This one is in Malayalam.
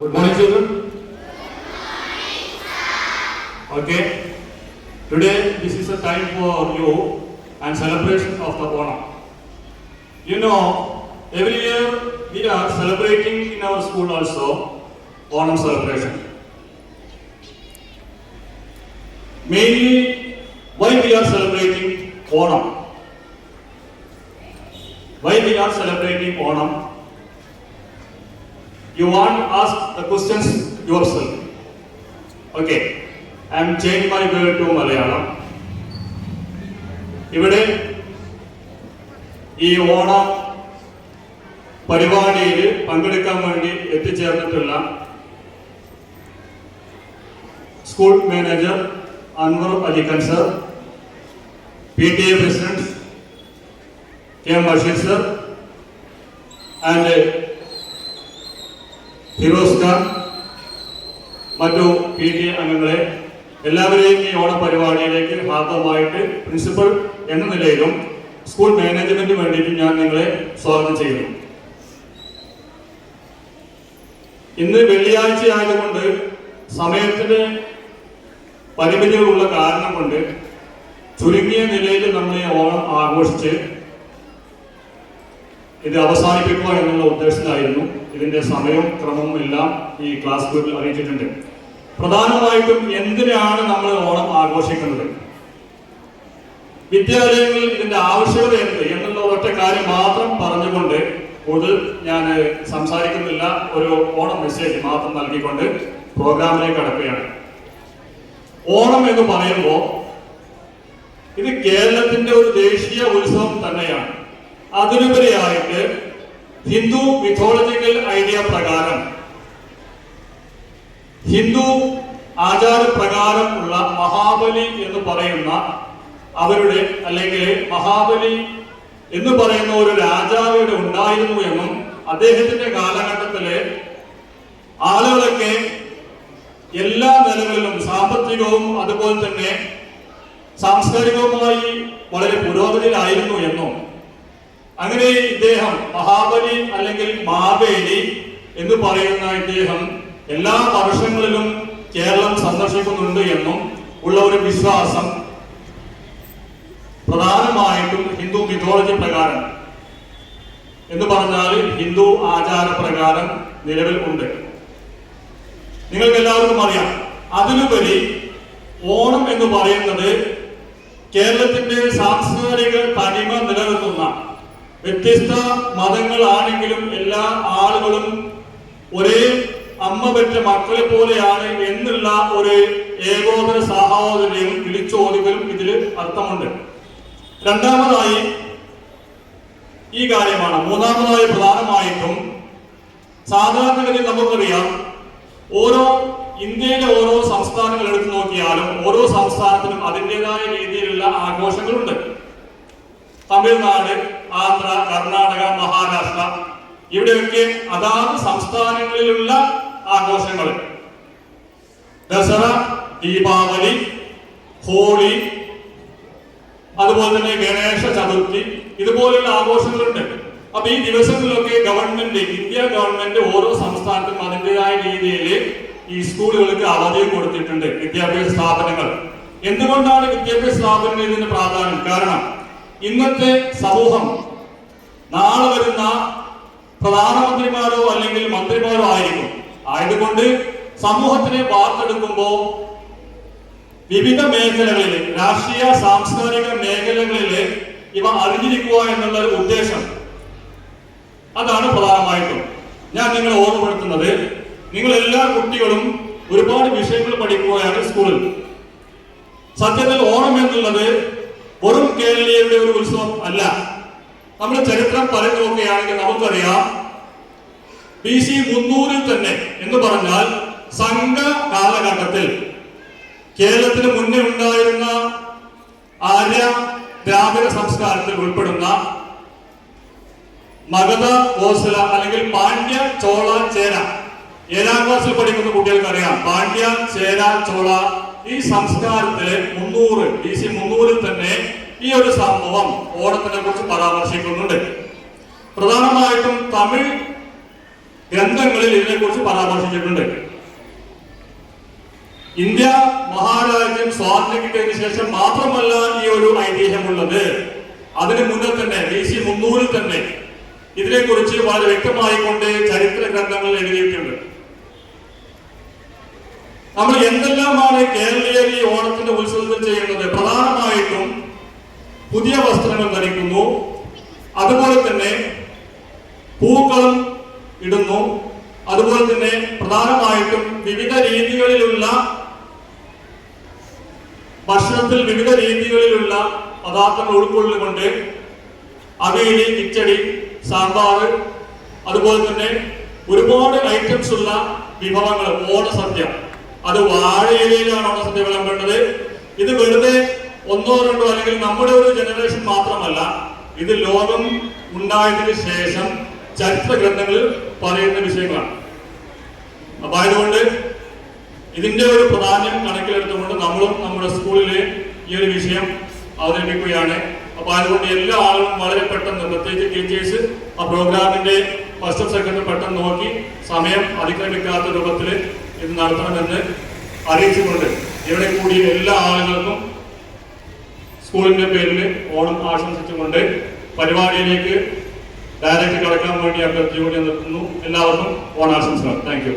Good morning, children. Okay. Today, this is a time for you and celebration of the Onam. You know, every year we are celebrating in our school also Onam celebration. Mainly, why we are celebrating Onam? Why we are celebrating Onam? You want to ask the questions yourself. Okay, I am changing my word to Malayalam. ഇവിടെ ഈ ഓണ പരിപാടിയിൽ പങ്കെടുക്കാൻ വേണ്ടി എത്തിച്ചേർന്നിട്ടുള്ള school manager Anwar Alikhan sir, PTA president K. Bashir sir, and Firoz Khan, മറ്റു PTA അംഗങ്ങളെ എല്ലാവരെയും ഈ ഓണ പരിപാടിയിലേക്ക് ഹാർദവമായിട്ട് പ്രിൻസിപ്പൽ എന്ന നിലയിലും സ്കൂൾ മാനേജ്മെന്റ് വേണ്ടിയിട്ട് ഞാൻ നിങ്ങളെ സ്വാഗതം ചെയ്യുന്നു. ഇന്ന് വെള്ളിയാഴ്ച ആയതുകൊണ്ട് സമയത്തിന് പരിമിതികളുള്ള കാരണം കൊണ്ട് ചുരുങ്ങിയ നിലയിൽ നമ്മൾ ഈ ഓണം ആഘോഷിച്ച് ഇത് അവസാനിപ്പിക്കുക എന്നുള്ള ഉദ്ദേശത്തിലായിരുന്നു. ഇതിന്റെ സമയവും ക്രമവും എല്ലാം ഈ ക്ലാസ് ഗ്രൂപ്പിൽ അറിയിച്ചിട്ടുണ്ട്. പ്രധാനമായിട്ടും എന്തിനാണ് നമ്മൾ ഓണം ആഘോഷിക്കുന്നത്, വിദ്യാലയങ്ങളിൽ ഇതിന്റെ ആവശ്യകത എന്ത് എന്നുള്ള ഒറ്റ കാര്യം മാത്രം പറഞ്ഞുകൊണ്ട് കൂടുതൽ ഞാൻ സംസാരിക്കുന്നില്ല. ഒരു ഓണം മെസ്സേജ് മാത്രം നൽകിക്കൊണ്ട് പ്രോഗ്രാമിലേക്ക് കടക്കുകയാണ്. ഓണം എന്ന് പറയുമ്പോൾ ഇത് കേരളത്തിന്റെ ഒരു ദേശീയ ഉത്സവം തന്നെയാണ്. അതിനുപരിയായിട്ട് ഹിന്ദു മിഥോളജിക്കൽ ഐഡിയ പ്രകാരം, ഹിന്ദു ആചാരപ്രകാരം ഉള്ള മഹാബലി എന്ന് പറയുന്ന അവരുടെ, അല്ലെങ്കിൽ മഹാബലി എന്ന് പറയുന്ന ഒരു രാജാവിടെ ഉണ്ടായിരുന്നു എന്നും അദ്ദേഹത്തിന്റെ കാലഘട്ടത്തില് ആളുകളൊക്കെ എല്ലാ നിലകളിലും സാമ്പത്തികവും അതുപോലെ തന്നെ സാംസ്കാരികവുമായി വളരെ പുരോഗതിയിലായിരുന്നു എന്നും, അങ്ങനെ ഇദ്ദേഹം മഹാബലി അല്ലെങ്കിൽ മാവേലി എന്ന് പറയുന്ന ഇദ്ദേഹം എല്ലാ വർഷങ്ങളിലും കേരളം സന്ദർശിക്കുന്നുണ്ട് എന്നും ഉള്ള ഒരു വിശ്വാസം പ്രധാനമായിട്ടും ഹിന്ദു മിഥോളജി പ്രകാരം എന്ന് പറഞ്ഞാൽ ഹിന്ദു ആചാരപ്രകാരം നിലവിൽ ഉണ്ട്. നിങ്ങൾക്ക് എല്ലാവർക്കും അറിയാം. അതിലുപരി ഓണം എന്ന് പറയുന്നത് കേരളത്തിന്റെ സാംസ്കാരിക തനിമ നിലനിർത്തുന്ന, വ്യത്യസ്ത മതങ്ങളാണെങ്കിലും എല്ലാ ആളുകളും ഒരേ അമ്മ പെറ്റ മക്കളെ പോലെയാണ് എന്നുള്ള ഒരു ഏകോദര സഹോദര്യവും വിളിച്ചോതുകയും ഇതിൽ അർത്ഥമുണ്ട്. രണ്ടാമതായി ഈ കാര്യമാണ്. മൂന്നാമതായി പ്രധാനമായിട്ടും സാധാരണഗതിയിൽ നമുക്കറിയാം, ഇന്ത്യയിലെ ഓരോ സംസ്ഥാനങ്ങൾ എടുത്തു നോക്കിയാലും ഓരോ സംസ്ഥാനത്തിനും അതിൻ്റെതായ രീതിയിലുള്ള ആഘോഷങ്ങളുണ്ട്. തമിഴ്നാട്, ആന്ധ്ര, കർണാടക, മഹാരാഷ്ട്ര, ഇവിടെയൊക്കെ അതാത് സംസ്ഥാനങ്ങളിലുള്ള ആഘോഷങ്ങൾ, ദസറ, ദീപാവലി, ഹോളി, അതുപോലെ തന്നെ ഗണേശ ചതുർത്ഥി, ഇതുപോലുള്ള ആഘോഷങ്ങളുണ്ട്. അപ്പൊ ഈ ദിവസങ്ങളിലൊക്കെ ഇന്ത്യ ഗവൺമെന്റ് ഓരോ സംസ്ഥാനത്തും അതിൻ്റെതായ രീതിയിൽ ഈ സ്കൂളുകൾക്ക് അവധി കൊടുത്തിട്ടുണ്ട്, വിദ്യാഭ്യാസ സ്ഥാപനങ്ങൾ. എന്തുകൊണ്ടാണ് വിദ്യാഭ്യാസ സ്ഥാപനങ്ങൾ ഇതിന് പ്രാധാന്യം? കാരണം ഇന്നത്തെ സമൂഹം നാളെ വരുന്ന പ്രധാനമന്ത്രിമാരോ അല്ലെങ്കിൽ മന്ത്രിമാരോ ആയിരിക്കും. ആയതുകൊണ്ട് സമൂഹത്തിനെ വാർത്തെടുക്കുമ്പോൾ വിവിധ മേഖലകളിൽ, രാഷ്ട്രീയ സാംസ്കാരിക മേഖലകളിൽ ഇവ അറിഞ്ഞിരിക്കുക എന്നുള്ള ഒരു ഉദ്ദേശം, അതാണ് പ്രധാനമായിട്ടും ഞാൻ നിങ്ങളെ ഓർമ്മപ്പെടുത്തുന്നത്. നിങ്ങൾ എല്ലാ കുട്ടികളും ഒരുപാട് വിഷയങ്ങൾ പഠിക്കുകയാണ് സ്കൂളിൽ. സത്യത്തിൽ ഓണം എന്നുള്ളത് വെറും കേരളീയരുടെ ഒരു ഉത്സവം അല്ല. നമ്മുടെ ചരിത്രം പറഞ്ഞു നോക്കുകയാണെങ്കിൽ നമുക്കറിയാം, BC 300 തന്നെ എന്ന് പറഞ്ഞാൽ സംഘ കാലഘട്ടത്തിൽ കേരളത്തിന് മുന്നേ ഉണ്ടായിരുന്ന ആര്യ ദ്രാവിഡ സംസ്കാരത്തിൽ ഉൾപ്പെടുന്ന മഗധ, കോസല അല്ലെങ്കിൽ പാണ്ഡ്യ, ചോള, ചേര, 7ാം ക്ലാസ്സിൽ പഠിക്കുന്ന കുട്ടികൾക്ക് അറിയാം. പാണ്ഡ്യ, ചേര, ചോള ഈ സംസ്കാരത്തിലെ BC 300 തന്നെ ഈ ഒരു സംഭവം ഓണത്തിനെ കുറിച്ച് പരാമർശിക്കുന്നുണ്ട്. പ്രധാനമായിട്ടും തമിഴ് ഗ്രന്ഥങ്ങളിൽ ഇതിനെക്കുറിച്ച് പരാമർശിച്ചിട്ടുണ്ട്. ഇന്ത്യ മഹാരാജ്യം സ്വാതന്ത്ര്യം കിട്ടിയതിനു ശേഷം മാത്രമല്ല ഈ ഒരു ഐതിഹ്യമുള്ളത്. അതിനു മുന്നേ തന്നെ BC 300 തന്നെ ഇതിനെക്കുറിച്ച് വളരെ വ്യക്തമായി കൊണ്ട് ചരിത്ര ഗ്രന്ഥങ്ങൾ എഴുതിയിട്ടുണ്ട്. നമ്മൾ എന്തെല്ലാമാണ് കേരളീയർ ഈ ഓണത്തിന്റെ ഉത്സവത്തിൽ ചെയ്യുന്നത്? പ്രധാനമായിട്ടും പുതിയ വസ്ത്രങ്ങൾ ധരിക്കുന്നു, അതുപോലെ തന്നെ പൂക്കളം ഇടുന്നു, അതുപോലെ തന്നെ പ്രധാനമായിട്ടും വിവിധ രീതികളിലുള്ള ഭക്ഷണത്തിൽ വിവിധ രീതികളിലുള്ള പദാർത്ഥങ്ങൾ ഉൾക്കൊള്ളുകൊണ്ട് അവിയൽ, കിച്ചടി, സാമ്പാർ, അതുപോലെ തന്നെ ഒരുപാട് ഐറ്റംസ് ഉള്ള വിഭവങ്ങൾ, ഓണസദ്യ. അത് വാഴയിലയിലാണ് ഓണസദ്യ വിളമ്പേണ്ടത്. ഇത് വെറുതെ ഒന്നോ രണ്ടോ അല്ലെങ്കിൽ നമ്മുടെ ഒരു ജനറേഷൻ മാത്രമല്ല, ഇത് ലോകം ഉണ്ടായതിനു ശേഷം ചരിത്ര ഗ്രന്ഥങ്ങളിൽ പറയുന്ന വിഷയങ്ങളാണ്. അപ്പൊ അതുകൊണ്ട് ഇതിന്റെ ഒരു പ്രാധാന്യം കണക്കിലെടുത്തുകൊണ്ട് നമ്മളും നമ്മുടെ സ്കൂളിൽ ഈ ഒരു വിഷയം അവതരിപ്പിക്കുകയാണ്. അപ്പൊ അതുകൊണ്ട് എല്ലാ ആളുകളും വളരെ പെട്ടെന്ന്, പ്രത്യേകിച്ച് ടീച്ചേഴ്സ്, ആ പ്രോഗ്രാമിന്റെ ഫസ്റ്റ് സെക്കൻഡ് പെട്ടെന്ന് നോക്കി സമയം അതിക്രമിക്കാത്ത രൂപത്തിൽ ഇത് നടത്തണമെന്ന് അറിയിച്ചുകൊണ്ട് ഇവിടെ കൂടിയ എല്ലാ ആളുകൾക്കും സ്കൂളിന്റെ പേരിൽ ഓണം ആശംസിച്ചുകൊണ്ട് പരിപാടിയിലേക്ക് ഡയറക്റ്റ് കടക്കാൻ വേണ്ടി അഭ്യർത്ഥിച്ചുകൊണ്ട് നിർത്തുന്നു. എല്ലാവർക്കും ഓണാശംസകൾ. Thank you.